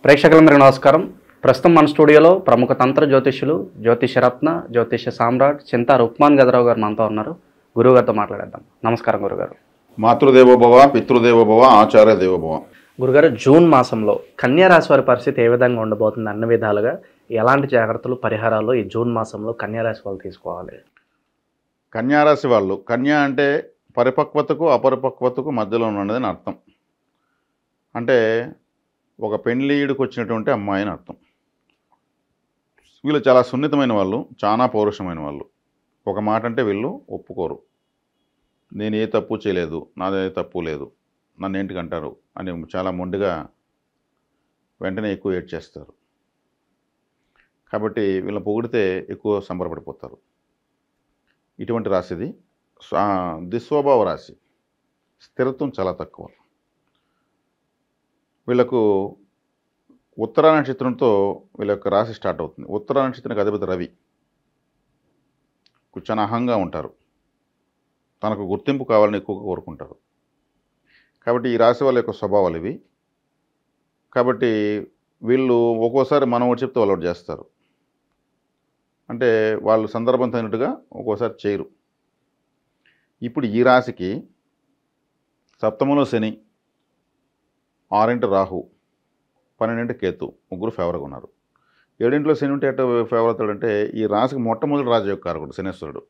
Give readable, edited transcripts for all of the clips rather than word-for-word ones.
ప్రేక్షకులందరికీ నమస్కారం. ప్రస్తుతం మన స్టూడియోలో ప్రముఖ తంత్ర జ్యోతిష్యులు, జ్యోతిషరత్న, జ్యోతిష సామ్రాట్ చింతా రుక్మాన్ గదరావు గారు మనతో ఉన్నారు. గురువుగారితో మాట్లాడేద్దాం. నమస్కారం గురుగారు. మాతృదేవోభవ, పితృదేవోభవ, ఆచార్య దేవోభవ. గురుగారు, జూన్ మాసంలో కన్యా రాశి వారి పరిస్థితి ఏ విధంగా ఉండబోతుంది? అన్ని విధాలుగా ఎలాంటి జాగ్రత్తలు, పరిహారాలు ఈ జూన్ మాసంలో కన్యా రాశి వాళ్ళు తీసుకోవాలి? కన్యారాశి వాళ్ళు, కన్యా అంటే పరిపక్వతకు అపరిపక్వతకు మధ్యలో ఉన్నదని అర్థం. అంటే ఒక పెళ్లిడికి వచ్చినటువంటి అమ్మాయి అని అర్థం. వీళ్ళు చాలా సున్నితమైన వాళ్ళు, చాలా పౌరుషమైన వాళ్ళు. ఒక మాట అంటే వీళ్ళు ఒప్పుకోరు. నేను ఏ తప్పు చేయలేదు, నాదే తప్పు లేదు, నన్ను ఏంటికి అంటారు అని చాలా మొండిగా వెంటనే ఎక్కువ ఏడ్ చేస్తారు. కాబట్టి వీళ్ళని పొగిడితే ఎక్కువ సంబరపడిపోతారు. ఇటువంటి రాశిది దుస్వభావ రాశి. స్థిరత్వం చాలా తక్కువ. వీళ్ళకు ఉత్తరా నక్షత్రంతో వీళ్ళ యొక్క రాశి స్టార్ట్ అవుతుంది. ఉత్తరా నక్షత్రానికి అధిపతి రవి. చాలా అహంగా ఉంటారు. తనకు గుర్తింపు కావాలని ఎక్కువగా కోరుకుంటారు. కాబట్టి ఈ రాశి వాళ్ళ యొక్క స్వభావాలు ఇవి. కాబట్టి వీళ్ళు ఒక్కోసారి మనం ఒకటి చెప్తే వాళ్ళు ఒకటి చేస్తారు. అంటే వాళ్ళు సందర్భం తగినట్టుగా ఒక్కోసారి చేయరు. ఇప్పుడు ఈ రాశికి సప్తమంలో శని, 6 రాహు, 12 కేతు, ముగ్గురు ఫేవర్గా ఉన్నారు. 7 శని ఉంటే ఎట్లా ఫేవర్ అవుతాడంటే, ఈ రాశికి మొట్టమొదటి రాజయోగ కారకుడు శనేశ్వరుడు.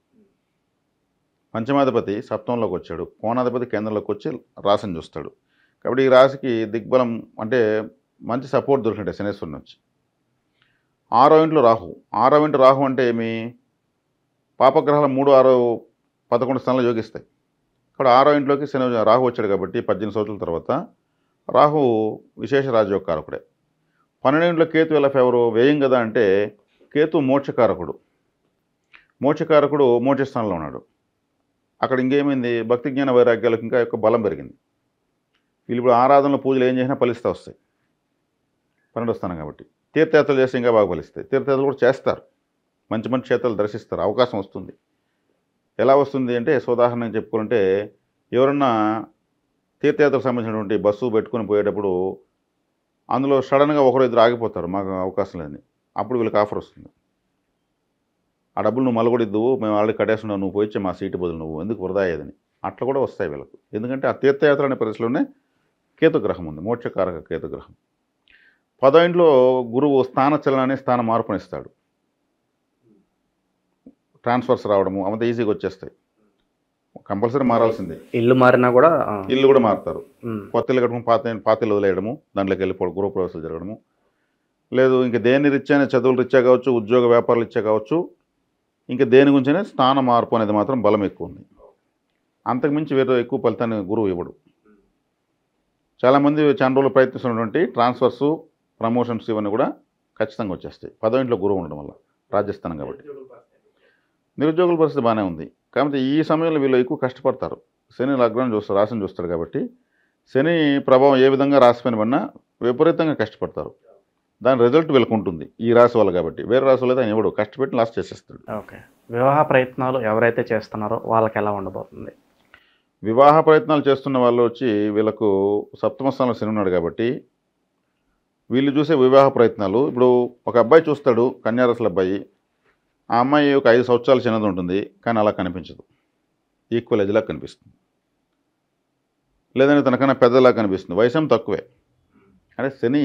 పంచమాధిపతి సప్తంలోకి వచ్చాడు, కోణాధిపతి కేంద్రంలోకి వచ్చి రాశిని చూస్తాడు. కాబట్టి ఈ రాశికి దిగ్బలం అంటే మంచి సపోర్ట్ దొరికినట్టే శనేశ్వరుడి నుంచి. 6వ ఇంట్లో రాహు. 6వ ఇంటి రాహు అంటే ఏమి? పాపగ్రహాలు 3, 6, 11 స్థానాలు యోగిస్తాయి. ఇక్కడ 6వ ఇంట్లోకి రాహు వచ్చాడు కాబట్టి 18 సంవత్సరాల తర్వాత రాహు విశేష రాజయోగ కారకుడే. 12వ ఇంట్లో కేతు ఎలా ఫేవరు? వ్యయం కదా అంటే కేతు మోక్షకారకుడు. మోక్షకారకుడు మోక్ష స్థానంలో ఉన్నాడు. అక్కడ ఇంకేమైంది? భక్తి జ్ఞాన వైరాగ్యాలకు ఇంకా యొక్క బలం పెరిగింది. వీళ్ళు ఇప్పుడు ఆరాధనలో పూజలు ఏం చేసినా ఫలిస్తూ వస్తాయి. 12వ స్థానం కాబట్టి. తీర్థయాత్రలు చేస్తే ఇంకా బాగా ఫలిస్తాయి. తీర్థయాత్రలు కూడా చేస్తారు. మంచి మంచి క్షేత్రాలు దర్శిస్తారు. అవకాశం వస్తుంది. ఎలా వస్తుంది అంటే, ఉదాహరణగా చెప్పుకోవాలంటే, ఎవరన్నా తీర్థయాత్రకు సంబంధించినటువంటి బస్సు పెట్టుకుని పోయేటప్పుడు అందులో సడన్గా ఒకరు ఇద్దరు ఆగిపోతారు, మాకు అవకాశం లేదని. అప్పుడు వీళ్ళకి ఆఫర్ వస్తుంది. ఆ డబ్బులు నువ్వు మలగొడిద్దువు, మేము ఆల్రెడీ కట్టేస్తున్నావు, నువ్వు పోయిచ్చే మా సీటు బదులు నువ్వు ఎందుకు వృధా అయ్యేదని. అట్లా కూడా వస్తాయి వీళ్ళకు. ఎందుకంటే ఆ తీర్థయాత్ర అనే పరిస్థితిలోనే కేతుగ్రహం ఉంది, మోక్షకారక కేతుగ్రహం. 10వ ఇంట్లో గురువు స్థానచలనాన్ని స్థాన మార్పునిస్తాడు. ట్రాన్స్ఫర్స్ రావడము అంత ఈజీగా వచ్చేస్తాయి. కంపల్సరీ మారాల్సిందే. ఇల్లు మారినా కూడా ఇల్లు కూడా మారుతారు. కొత్త ఇల్లు కట్టడం, పాత ఇల్లు వదిలేయడము, దాంట్లోకి వెళ్ళి గృహప్రవేశాలు జరగడము. లేదు ఇంకా దేని రీత్యానే, చదువులు రీత్యా కావచ్చు, ఉద్యోగ వ్యాపారాలు రీత్యా కావచ్చు, ఇంకా దేని గురించనే స్థాన మార్పు అనేది మాత్రం బలం ఎక్కువ ఉంది. అంతకుమించి వేరే ఎక్కువ ఫలితాన్ని గురువు ఇవ్వడు. చాలామంది చాలా రోజులు ప్రయత్నిస్తున్నటువంటి ట్రాన్స్ఫర్సు, ప్రమోషన్స్ ఇవన్నీ కూడా ఖచ్చితంగా వచ్చేస్తాయి 10వ ఇంట్లో గురువు ఉండడం వల్ల, రాజస్థానం కాబట్టి. నిరుద్యోగుల పరిస్థితి బాగానే ఉంది. కాబట్టి ఈ సమయంలో వీళ్ళు ఎక్కువ కష్టపడతారు. శని లగ్నం చూస్తారు, రాశిని చూస్తాడు కాబట్టి శని ప్రభావం ఏ విధంగా రాసిపోయిన పడినా విపరీతంగా కష్టపడతారు. దాని రిజల్ట్ వీళ్ళకు ఉంటుంది ఈ రాశి వాళ్ళు. కాబట్టి వేరే రాశి వాళ్ళు అయితే ఆయన ఎవడు కష్టపెట్టి లాస్ట్ చేసేస్తాడు. ఓకే. వివాహ ప్రయత్నాలు ఎవరైతే చేస్తున్నారో వాళ్ళకి ఎలా ఉండబోతుంది? వివాహ ప్రయత్నాలు చేస్తున్న వాళ్ళు వచ్చి వీళ్ళకు సప్తమ స్థానంలో శని ఉన్నాడు కాబట్టి వీళ్ళు చూసే వివాహ ప్రయత్నాలు, ఇప్పుడు ఒక అబ్బాయి చూస్తాడు, కన్యారాశుల అబ్బాయి. ఆ అమ్మాయి ఒక 5 సంవత్సరాల చిన్నది ఉంటుంది, కానీ అలా కనిపించదు, ఈక్వల్ ఏజ్లా కనిపిస్తుంది. లేదంటే తనకన్నా పెద్దలా కనిపిస్తుంది, వయసం తక్కువే. అంటే శని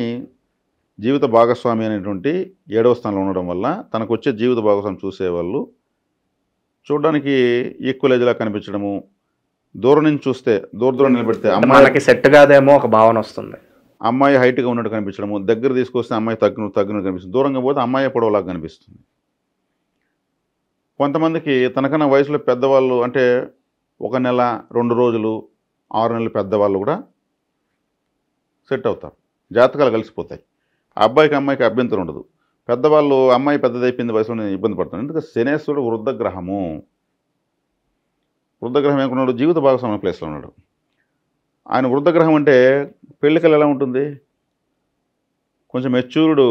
జీవిత భాగస్వామి అనేటువంటి 7వ స్థానంలో ఉండడం వల్ల తనకు వచ్చే జీవిత భాగస్వామి చూసేవాళ్ళు చూడడానికి ఈక్వల్ ఏజ్లా కనిపించడము, దూరం నుంచి చూస్తే దూరం నిలబెడితే అమ్మాయికి సెట్ కాదేమో ఒక భావన వస్తుంది. అమ్మాయి హైట్గా ఉన్నట్టు కనిపించడము, దగ్గర తీసుకొస్తే అమ్మాయి తగ్గినట్టు కనిపిస్తుంది, దూరంగా పోతే అమ్మాయి పొడవులాగా కనిపిస్తుంది. కొంతమందికి తనకన్నా వయసులో పెద్దవాళ్ళు, అంటే 1 నెల 2 రోజులు 6 నెలలు పెద్దవాళ్ళు కూడా సెట్ అవుతారు. జాతకాలు కలిసిపోతాయి. ఆ అబ్బాయికి అమ్మాయికి అభ్యంతరం ఉండదు. పెద్దవాళ్ళు అమ్మాయి పెద్దదైపోయింది వయసులో ఇబ్బంది పడుతుంది. ఎందుకంటే శనేశ్వరుడు వృద్ధగ్రహము. వృద్ధగ్రహం ఏమనుకున్నాడు? జీవిత భాగస్వామి ప్లేస్లో ఉన్నాడు. ఆయన వృద్ధగ్రహం అంటే పెళ్ళికలు ఎలా ఉంటుంది? కొంచెం మెచ్యూర్డు.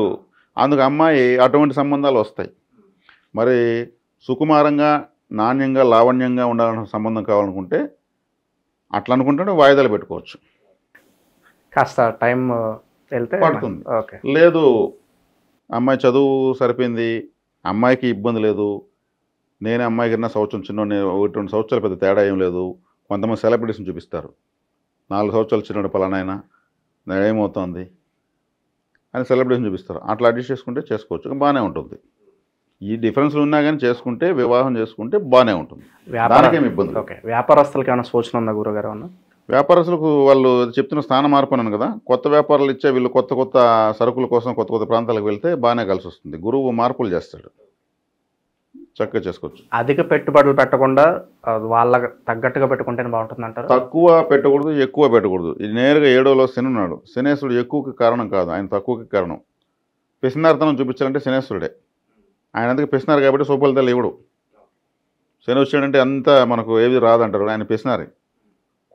అందుకు అమ్మాయి అటువంటి సంబంధాలు వస్తాయి. మరి సుకుమారంగా, నాణ్యంగా, లావణ్యంగా ఉండాలన్న సంబంధం కావాలనుకుంటే అట్లా అనుకుంటే వాయిదాలు పెట్టుకోవచ్చు. కాస్త టైం వెళ్తే పడుతుంది. ఓకే. లేదు అమ్మాయి చదువు సరిపోయింది, అమ్మాయికి ఇబ్బంది లేదు, నేనే అమ్మాయి కన్నా సంవత్సరం చిన్న 1-2 సంవత్సరాలు పెద్ద తేడా ఏం లేదు. కొంతమంది సెలబ్రిటీస్ని చూపిస్తారు, 4 సంవత్సరాలు చిన్నడు పలానాయన ఏమవుతుంది అని సెలబ్రిటీస్ని చూపిస్తారు. అట్లా అడ్జస్ట్ చేసుకుంటే చేసుకోవచ్చు, బాగానే ఉంటుంది. ఈ డిఫరెన్స్లు ఉన్నా కానీ చేసుకుంటే, వివాహం చేసుకుంటే బాగానే ఉంటుంది, దానికేమి ఇబ్బంది. ఓకే. వ్యాపారస్తులకి ఏమైనా సూచన ఉందా గురుగారు? అన్న వ్యాపారస్తులకు వాళ్ళు చెప్తున్న స్థాన మార్పు అన్నాను కదా, కొత్త వ్యాపారాలు ఇచ్చే వీళ్ళు కొత్త కొత్త సరుకుల కోసం కొత్త కొత్త ప్రాంతాలకు వెళ్తే బాగానే కలిసి వస్తుంది. గురువు మార్పులు చేస్తాడు, చక్కగా చేసుకోవచ్చు. అధిక పెట్టుబడులు పెట్టకుండా వాళ్ళకి తగ్గట్టుగా పెట్టుకుంటేనే బాగుంటుంది అంటారు. తక్కువ పెట్టకూడదు, ఎక్కువ పెట్టకూడదు. ఇది నేరుగా 7వ శని ఉన్నాడు. శనేశ్వరుడు ఎక్కువకి కారణం కాదు, ఆయన తక్కువకి కారణం. పిసినారితనం చూపించాలంటే శనేశ్వరుడే. ఆయన అందుకే పిసినారు కాబట్టి సోఫలితాలు ఇవ్వడు. శని వచ్చాడంటే అంతా మనకు ఏది రాదంటారు, ఆయన పిసినారి,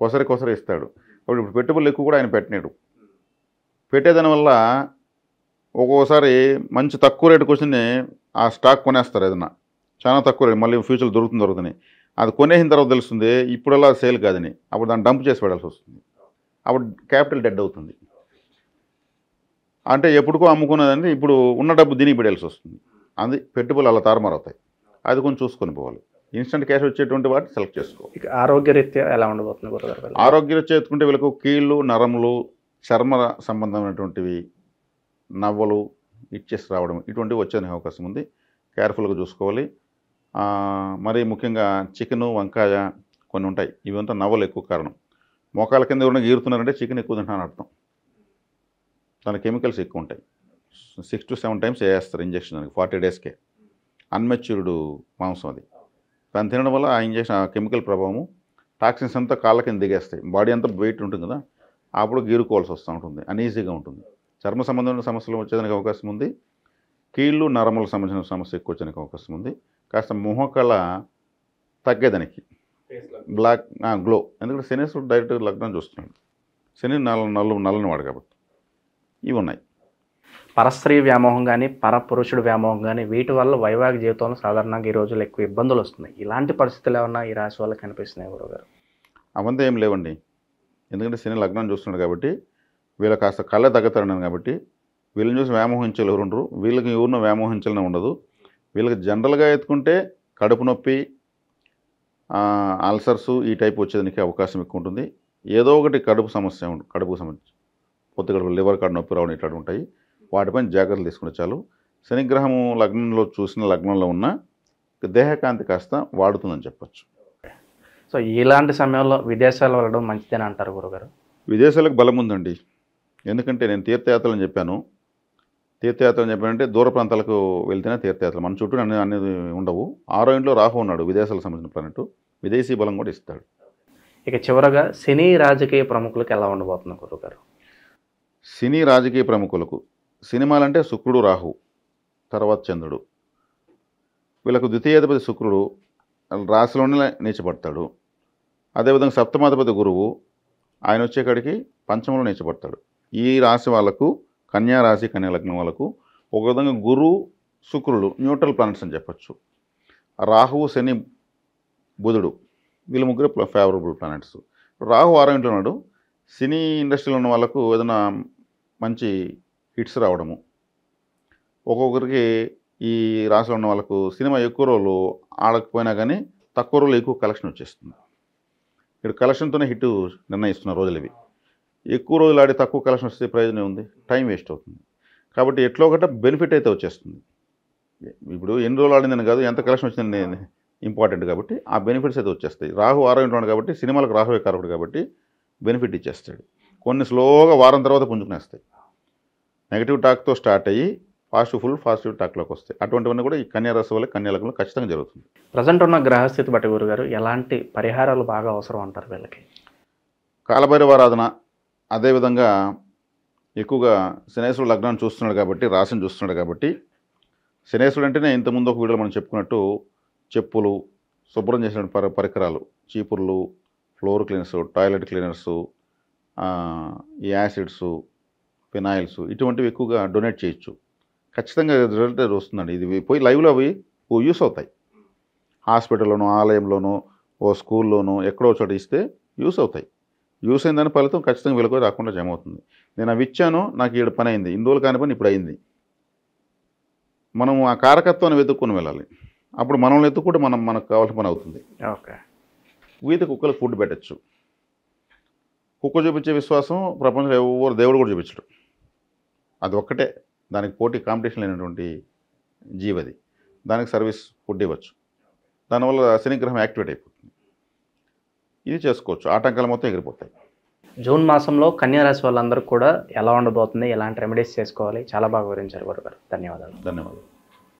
కొసరి ఇస్తాడు. కాబట్టి ఇప్పుడు పెట్టుబడులు ఎక్కువ కూడా ఆయన పెట్టినాడు. పెట్టేదానివల్ల ఒక్కోసారి మంచి తక్కువ రేటుకి వచ్చింది ఆ స్టాక్ కొనేస్తారు, ఏదన్నా చాలా తక్కువ రేటు, మళ్ళీ ఫ్యూచర్లో దొరుకుతుంది. అది కొనేసిన తర్వాత తెలుస్తుంది ఇప్పుడల్లా సేల్ కాదని, అప్పుడు దాన్ని డంప్ చేసి పెట్టాల్సి వస్తుంది. అప్పుడు క్యాపిటల్ డెడ్ అవుతుంది. అంటే ఎప్పుడుకో అమ్ముకున్నదంటే ఇప్పుడు ఉన్న డబ్బు దీనికి పెట్టాల్సి వస్తుంది. అది పెట్టుబడులు అలా తారుమారవుతాయి. అది కొంచెం చూసుకొని పోవాలి. ఇన్స్టెంట్ క్యాష్ వచ్చేటువంటి వాటిని సెలెక్ట్ చేసుకోవాలి. ఇక ఆరోగ్యరీత్యా ఎలా ఉండబోతుంది గురుగారు? ఆరోగ్యరీత్యా ఎత్తుకుంటే వీళ్ళకు కీళ్ళు, నరములు, చర్మ సంబంధమైనటువంటివి, నవ్వలు ఇచ్చేసి రావడం ఇటువంటివి వచ్చేదానికి అవకాశం ఉంది. కేర్ఫుల్గా చూసుకోవాలి. మరి ముఖ్యంగా చికెను, వంకాయ కొన్ని ఉంటాయి, ఇవంతా నవ్వలు ఎక్కువ కారణం. మోకాల కింద ఎవరైనా గీరుతున్నారంటే చికెన్ ఎక్కువ తింటానని అర్థం. దాని కెమికల్స్ ఎక్కువ ఉంటాయి. 6 to 7 times వేస్తారు ఇంజక్షన్, దానికి 40 daysకే. అన్మెచ్యూర్డ్ మాంసం అది. దాన్ని తినడం వల్ల ఆ ఇంజక్షన్, ఆ కెమికల్ ప్రభావము, టాక్సిన్స్ అంతా కాళ్ళ కింద దిగేస్తాయి. బాడీ అంతా వెయిట్ ఉంటుంది కదా, అప్పుడు గీరుకోవాల్సి వస్తూ ఉంటుంది, అన్ఈజీగా ఉంటుంది. చర్మ సంబంధమైన సమస్యలు వచ్చేదానికి అవకాశం ఉంది. కీళ్ళు, నరములకు సంబంధించిన సమస్య ఎక్కువ వచ్చేదానికి అవకాశం ఉంది. కాస్త ముఖకళ తగ్గేదానికి, బ్లాక్ గ్లో. ఎందుకంటే శనేశ్వరుడు డైరెక్ట్గా లగ్నం చూస్తున్నాడు. శని నల్లని వాడు కాబట్టి ఇవి ఉన్నాయి. పరస్త్రీ వ్యామోహం కానీ, పరపురుషుడు వ్యామోహం కానీ, వీటి వల్ల వైవాహిక జీవితంలో సాధారణంగా ఈ రోజుల్లో ఎక్కువ ఇబ్బందులు వస్తున్నాయి. ఇలాంటి పరిస్థితులు ఏమన్నా ఈ రాశి వాళ్ళకి కనిపిస్తున్నాయి గురుగారు? అవంతా ఏం లేవండి. ఎందుకంటే శని లగ్నం చూస్తున్నాడు కాబట్టి వీళ్ళ కాస్త కళ్ళ తగ్గుతాడు కాబట్టి వీళ్ళని చూసి వ్యామోహించాలి ఎవరు ఉండరు. వీళ్ళకి ఎవరినో వ్యామోహించాలని ఉండదు. వీళ్ళకి జనరల్గా ఎత్తుకుంటే కడుపు నొప్పి, అల్సర్సు ఈ టైప్ వచ్చేదానికి అవకాశం ఎక్కువ ఉంటుంది. ఏదో ఒకటి కడుపుకు సంబంధించి పొత్తు కడుపు, లివర్ కాడ నొప్పి రావడం ఇట్లాంటి ఉంటాయి. వాటిపైన జాగ్రత్తలు తీసుకుని చాలు. శనిగ్రహము లగ్నంలో చూసిన లగ్నంలో ఉన్న దేహకాంతి కాస్త వాడుతుందని చెప్పచ్చు. సో ఇలాంటి సమయంలో విదేశాలు వెళ్ళడం మంచిదేనా అంటారు గురుగారు? విదేశాలకు బలం ఉందండి. ఎందుకంటే నేను తీర్థయాత్రలు చెప్పాను. తీర్థయాత్రలు చెప్పానంటే దూర ప్రాంతాలకు వెళ్తేనే తీర్థయాత్రలు. మన చుట్టూ అనేది ఉండవు. 6వ ఇంట్లో రాహు ఉన్నాడు, విదేశాలకు సంబంధించిన ప్లానెట్, విదేశీ బలం కూడా ఇస్తాడు. ఇక చివరగా సినీ రాజకీయ ప్రముఖులకు ఎలా ఉండబోతుంది గురుగారు? సినీ రాజకీయ ప్రముఖులకు సినిమాలంటే శుక్రుడు, రాహు, తర్వాత చంద్రుడు. వీళ్ళకు ద్వితీయాధిపతి శుక్రుడు రాశిలోనే నీచపడతాడు. అదేవిధంగా సప్తమాధిపతి గురువు, ఆయన వచ్చేకాడికి పంచమంలో నీచపడతాడు. ఈ రాశి వాళ్ళకు, కన్యా రాశి, కన్యా లగ్నం వాళ్ళకు ఒక విధంగా గురు, శుక్రుడు న్యూట్రల్ ప్లానెట్స్ అని చెప్పచ్చు. రాహువు, శని, బుధుడు వీళ్ళ ముగ్గురు ఫేవరబుల్ ప్లానెట్స్. రాహు 6వ ఇంట్లో ఉన్నాడు. సినీ ఇండస్ట్రీలో ఉన్న వాళ్ళకు ఏదైనా మంచి హిట్స్ రావడము, ఒక్కొక్కరికి ఈ రాశిలో ఉన్న వాళ్ళకు సినిమా ఎక్కువ రోజులు ఆడకపోయినా కానీ తక్కువ రోజులు ఎక్కువ కలెక్షన్ వచ్చేస్తుంది. ఇక్కడ కలెక్షన్తోనే హిట్ నిర్ణయిస్తున్న రోజులు ఇవి. ఎక్కువ రోజులు ఆడి తక్కువ కలెక్షన్ వస్తే ప్రయోజనం ఉంది, టైం వేస్ట్ అవుతుంది. కాబట్టి ఎట్లా ఒకట బెనిఫిట్ అయితే వచ్చేస్తుంది. ఇప్పుడు ఎన్ని రోజులు ఆడిందని కాదు, ఎంత కలెక్షన్ వచ్చిందని ఇంపార్టెంట్. కాబట్టి ఆ బెనిఫిట్స్ అయితే వచ్చేస్తాయి. రాహు 6వ ఇంట్లో ఉన్నాడు కాబట్టి సినిమాలకు రాహువే కారకుడు కాబట్టి బెనిఫిట్ ఇచ్చేస్తాడు. కొన్ని స్లోగా వారం తర్వాత పుంజుకునేస్తాయి. నెగిటివ్ టాక్తో స్టార్ట్ అయ్యి పాజిటివ్ టాక్లోకి వస్తాయి. అటువంటివన్నీ కూడా ఈ కన్యా రాశి వల్ల, కన్యా లగ్నంలో ఖచ్చితంగా జరుగుతుంది. ప్రజెంట్ ఉన్న గ్రహస్థితి బట్టి గురుగారు ఎలాంటి పరిహారాలు బాగా అవసరం అంటారు వీళ్ళకి? కాలభైరవారాధన, అదేవిధంగా ఎక్కువగా శనేశ్వరుడు లగ్నాన్ని చూస్తున్నాడు కాబట్టి, రాశిని చూస్తున్నాడు కాబట్టి, శనేశ్వరుడు అంటేనే ఇంతకుముందు ఒక వీడియోలో మనం చెప్పుకున్నట్టు చెప్పులు, శుభ్రం చేసిన పరికరాలు, చీపుర్లు, ఫ్లోర్ క్లీనర్స్, టాయిలెట్ క్లీనర్సు, ఈ యాసిడ్స్, ఫినాయిల్స్ ఇటువంటివి ఎక్కువగా డొనేట్ చేయొచ్చు. ఖచ్చితంగా రిజల్ట్ వస్తుందండి. ఇది పోయి లైవ్లో అవి యూస్ అవుతాయి. హాస్పిటల్లోనో, ఆలయంలోనో, ఓ స్కూల్లోనో ఎక్కడో చోట ఇస్తే యూస్ అవుతాయి. యూస్ అయిందని ఫలితం ఖచ్చితంగా వీళ్ళకి రాకుండా జమ అవుతుంది. నేను అవి ఇచ్చాను, నాకు ఈడ పని అయింది, ఇన్ని రోజులు కాని పని ఇప్పుడు అయింది. మనం ఆ కారకత్వాన్ని వెతుక్కుని వెళ్ళాలి. అప్పుడు మనల్ని ఎత్తుకుంటే మనకు కావాల్సిన పని అవుతుంది. ఓకే. వీధి కుక్కలకు ఫుడ్ పెట్టచ్చు. కుక్క చూపించే విశ్వాసం ప్రపంచంలో ఎవరు దేవుడు కూడా చూపించడు. అది ఒక్కటే దానికి పోటీ కాంపిటీషన్ లేనటువంటి జీవది. దానికి సర్వీస్ ఫుడ్ ఇవ్వచ్చు. దానివల్ల శనిగ్రహం యాక్టివేట్ అయిపోతుంది. ఇది చేసుకోవచ్చు, ఆటంకాలు మొత్తం ఎగిరిపోతాయి. జూన్ మాసంలో కన్యా రాశి వాళ్ళందరూ కూడా ఎలా ఉండబోతుంది, ఎలాంటి రెమెడీస్ చేసుకోవాలి, చాలా బాగా వివరించారు గురుగారు. ధన్యవాదాలు. ధన్యవాదాలు.